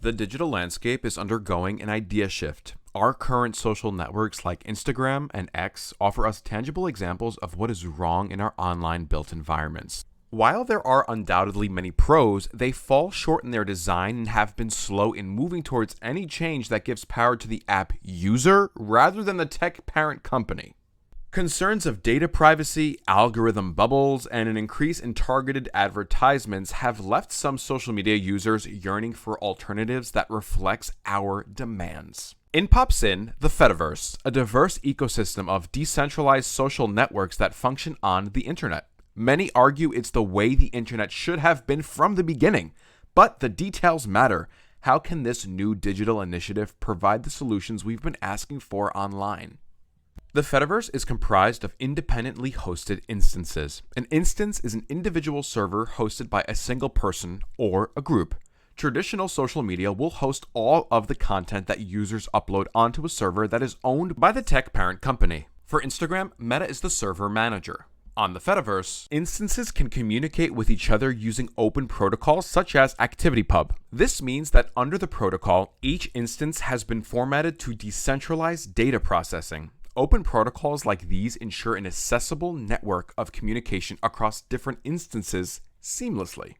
The digital landscape is undergoing an idea shift. Our current social networks like Instagram and X offer us tangible examples of what is wrong in our online built environments. While there are undoubtedly many pros, they fall short in their design and have been slow in moving towards any change that gives power to the app user rather than the tech parent company. Concerns of data privacy, algorithm bubbles, and an increase in targeted advertisements have left some social media users yearning for alternatives that reflects our demands. In pops in the Fediverse, a diverse ecosystem of decentralized social networks that function on the internet. Many argue it's the way the internet should have been from the beginning, but the details matter. How can this new digital initiative provide the solutions we've been asking for online? The Fediverse is comprised of independently hosted instances. An instance is an individual server hosted by a single person or a group. Traditional social media will host all of the content that users upload onto a server that is owned by the tech parent company. For Instagram, Meta is the server manager. On the Fediverse, instances can communicate with each other using open protocols such as ActivityPub. This means that under the protocol, each instance has been formatted to decentralize data processing. Open protocols like these ensure an accessible network of communication across different instances seamlessly.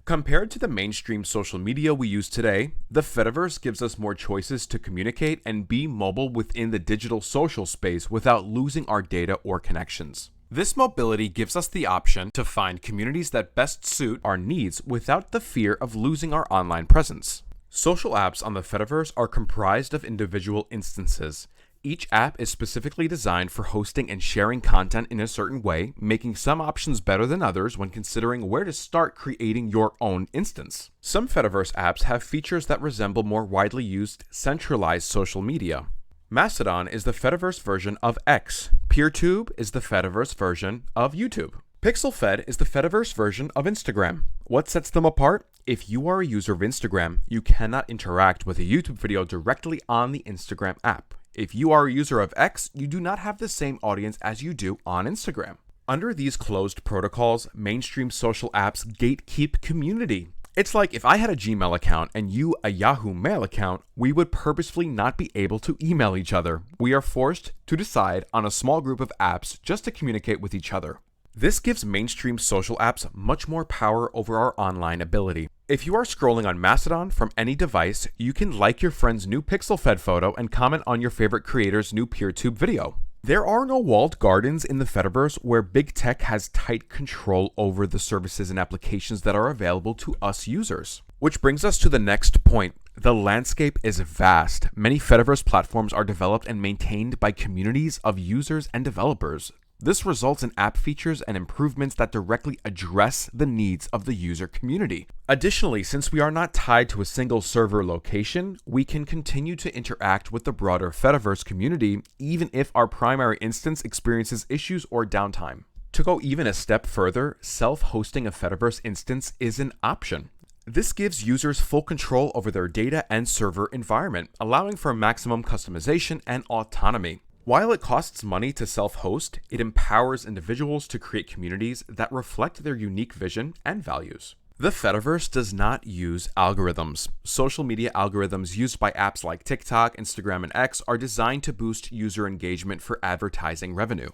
Compared to the mainstream social media we use today, the Fediverse gives us more choices to communicate and be mobile within the digital social space without losing our data or connections. This mobility gives us the option to find communities that best suit our needs without the fear of losing our online presence. Social apps on the Fediverse are comprised of individual instances. Each app is specifically designed for hosting and sharing content in a certain way, making some options better than others when considering where to start creating your own instance. Some Fediverse apps have features that resemble more widely used centralized social media. Mastodon is the Fediverse version of X. PeerTube is the Fediverse version of YouTube. PixelFed is the Fediverse version of Instagram. What sets them apart? If you are a user of Instagram, you cannot interact with a YouTube video directly on the Instagram app. If you are a user of X, you do not have the same audience as you do on Instagram. Under these closed protocols, mainstream social apps gatekeep community. It's like if I had a Gmail account and you a Yahoo Mail account, we would purposefully not be able to email each other. We are forced to decide on a small group of apps just to communicate with each other. This gives mainstream social apps much more power over our online ability. If you are scrolling on Mastodon from any device, you can like your friend's new PixelFed photo and comment on your favorite creator's new PeerTube video. There are no walled gardens in the Fediverse where big tech has tight control over the services and applications that are available to us users. Which brings us to the next point. The landscape is vast. Many Fediverse platforms are developed and maintained by communities of users and developers. This results in app features and improvements that directly address the needs of the user community. Additionally, since we are not tied to a single server location, we can continue to interact with the broader Fediverse community even if our primary instance experiences issues or downtime. To go even a step further, self-hosting a Fediverse instance is an option. This gives users full control over their data and server environment, allowing for maximum customization and autonomy. While it costs money to self-host, it empowers individuals to create communities that reflect their unique vision and values. The Fediverse does not use algorithms. Social media algorithms used by apps like TikTok, Instagram, and X are designed to boost user engagement for advertising revenue.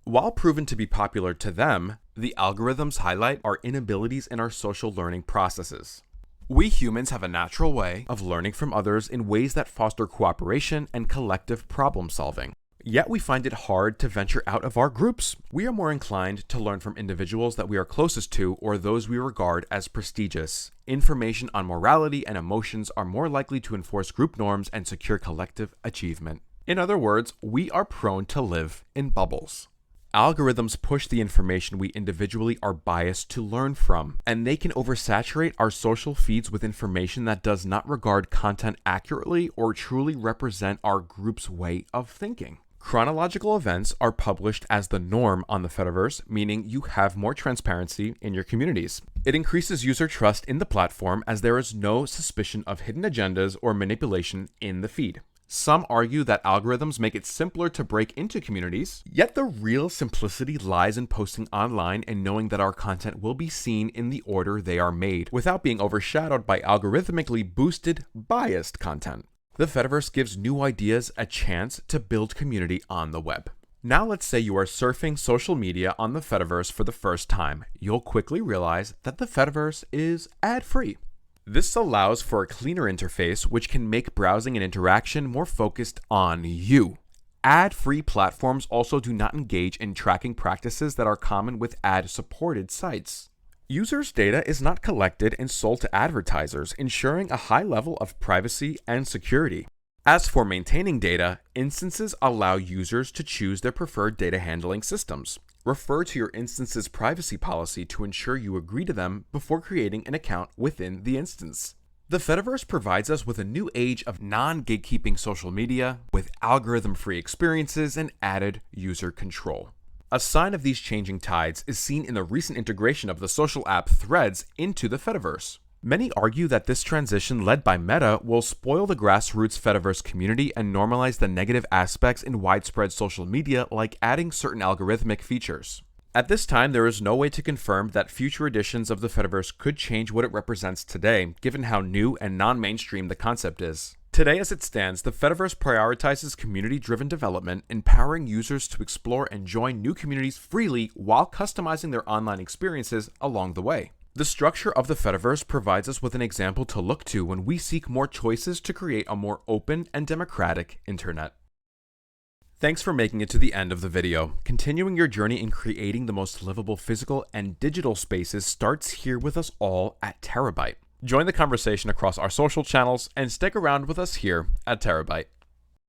While proven to be popular to them, the algorithms highlight our inabilities in our social learning processes. We humans have a natural way of learning from others in ways that foster cooperation and collective problem solving. Yet we find it hard to venture out of our groups. We are more inclined to learn from individuals that we are closest to or those we regard as prestigious. Information on morality and emotions are more likely to enforce group norms and secure collective achievement. In other words, we are prone to live in bubbles. Algorithms push the information we individually are biased to learn from, and they can oversaturate our social feeds with information that does not regard content accurately or truly represent our group's way of thinking. Chronological events are published as the norm on the Fediverse, meaning you have more transparency in your communities. It increases user trust in the platform as there is no suspicion of hidden agendas or manipulation in the feed. Some argue that algorithms make it simpler to break into communities, yet the real simplicity lies in posting online and knowing that our content will be seen in the order they are made, without being overshadowed by algorithmically boosted, biased content. The Fediverse gives new ideas a chance to build community on the web. Now let's say you are surfing social media on the Fediverse for the first time. You'll quickly realize that the Fediverse is ad-free. This allows for a cleaner interface, which can make browsing and interaction more focused on you. Ad-free platforms also do not engage in tracking practices that are common with ad-supported sites. Users' data is not collected and sold to advertisers, ensuring a high level of privacy and security. As for maintaining data, instances allow users to choose their preferred data handling systems. Refer to your instance's privacy policy to ensure you agree to them before creating an account within the instance. The Fediverse provides us with a new age of non-gatekeeping social media with algorithm-free experiences and added user control. A sign of these changing tides is seen in the recent integration of the social app Threads into the Fediverse. Many argue that this transition led by Meta will spoil the grassroots Fediverse community and normalize the negative aspects in widespread social media, like adding certain algorithmic features. At this time, there is no way to confirm that future editions of the Fediverse could change what it represents today, given how new and non-mainstream the concept is. Today, as it stands, the Fediverse prioritizes community-driven development, empowering users to explore and join new communities freely while customizing their online experiences along the way. The structure of the Fediverse provides us with an example to look to when we seek more choices to create a more open and democratic internet. Thanks for making it to the end of the video. Continuing your journey in creating the most livable physical and digital spaces starts here with us all at Terabyte. Join the conversation across our social channels and stick around with us here at Terabyte.